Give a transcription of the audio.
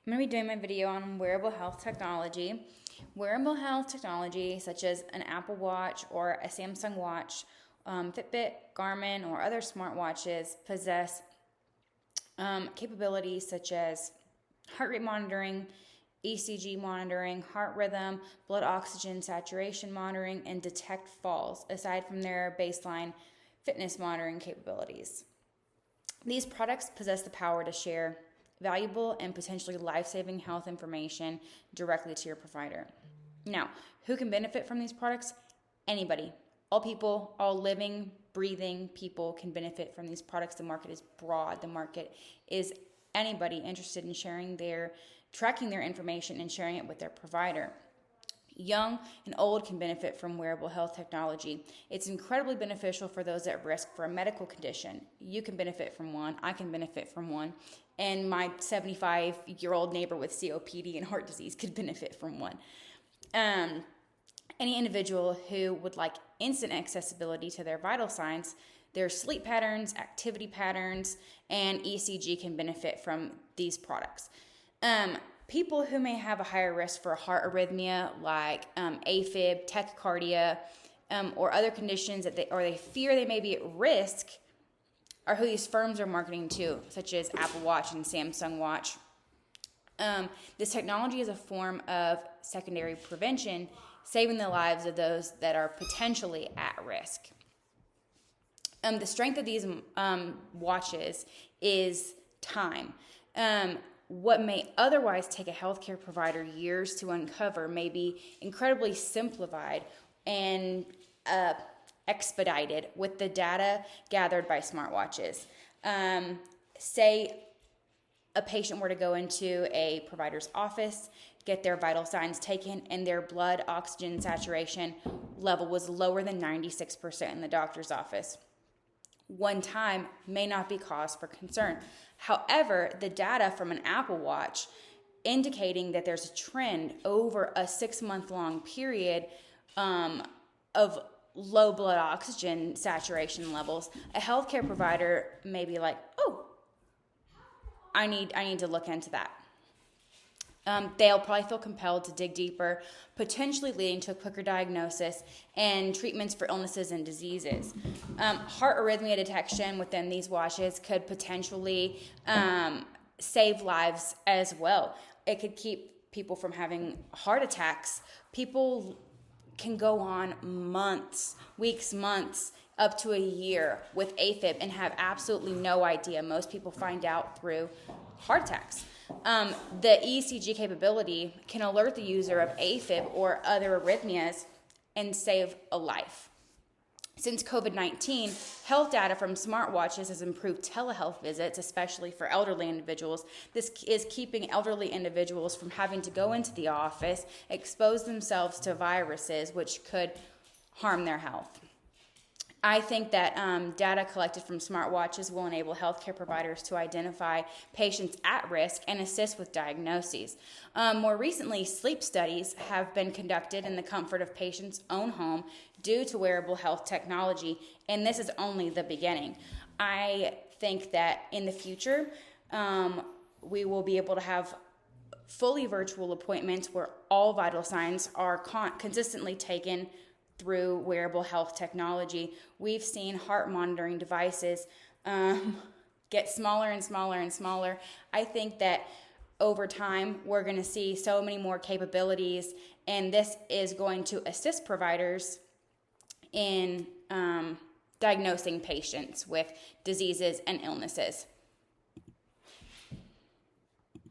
I'm going to be doing my video on wearable health technology. Wearable health technology, such as an Apple Watch or a Samsung Watch, Fitbit, Garmin, or other smartwatches, possess capabilities such as heart rate monitoring, ECG monitoring, heart rhythm, blood oxygen saturation monitoring, and detect falls, aside from their baseline fitness monitoring capabilities. These products possess the power to share valuable and potentially life-saving health information directly to your provider. Now, who can benefit from these products? Anybody. All people, all living, breathing people can benefit from these products. The market is broad. The market is anybody interested in tracking their information and sharing it with their provider. Young and old can benefit from wearable health technology. It's incredibly beneficial for those at risk for a medical condition. You can benefit from one. I can benefit from one. And my 75-year-old neighbor with COPD and heart disease could benefit from one. Any individual who would like instant accessibility to their vital signs, their sleep patterns, activity patterns, and ECG can benefit from these products. People who may have a higher risk for heart arrhythmia, like AFib, tachycardia, or other conditions that they fear they may be at risk, are who these firms are marketing to, such as Apple Watch and Samsung Watch. This technology is a form of secondary prevention, saving the lives of those that are potentially at risk. The strength of these watches is time. What may otherwise take a healthcare provider years to uncover may be incredibly simplified and expedited with the data gathered by smartwatches. Say a patient were to go into a provider's office, get their vital signs taken, and their blood oxygen saturation level was lower than 96% in the doctor's office. One time may not be cause for concern. However, the data from an Apple Watch indicating that there's a trend over a 6-month-long period of low blood oxygen saturation levels, a healthcare provider may be like, oh, I need to look into that. They'll probably feel compelled to dig deeper, potentially leading to a quicker diagnosis and treatments for illnesses and diseases. Heart arrhythmia detection within these watches could potentially save lives as well. It could keep people from having heart attacks. People can go on weeks, months, up to a year with AFib and have absolutely no idea. Most people find out through heart attacks. The ECG capability can alert the user of AFib or other arrhythmias and save a life. Since COVID-19, health data from smartwatches has improved telehealth visits, especially for elderly individuals. This is keeping elderly individuals from having to go into the office, expose themselves to viruses which could harm their health. I think that data collected from smartwatches will enable healthcare providers to identify patients at risk and assist with diagnoses. More recently, sleep studies have been conducted in the comfort of patients' own home due to wearable health technology, and this is only the beginning. I think that in the future, we will be able to have fully virtual appointments where all vital signs are consistently taken through wearable health technology. We've seen heart monitoring devices get smaller and smaller and smaller. I think that over time, we're going to see so many more capabilities, and this is going to assist providers in diagnosing patients with diseases and illnesses.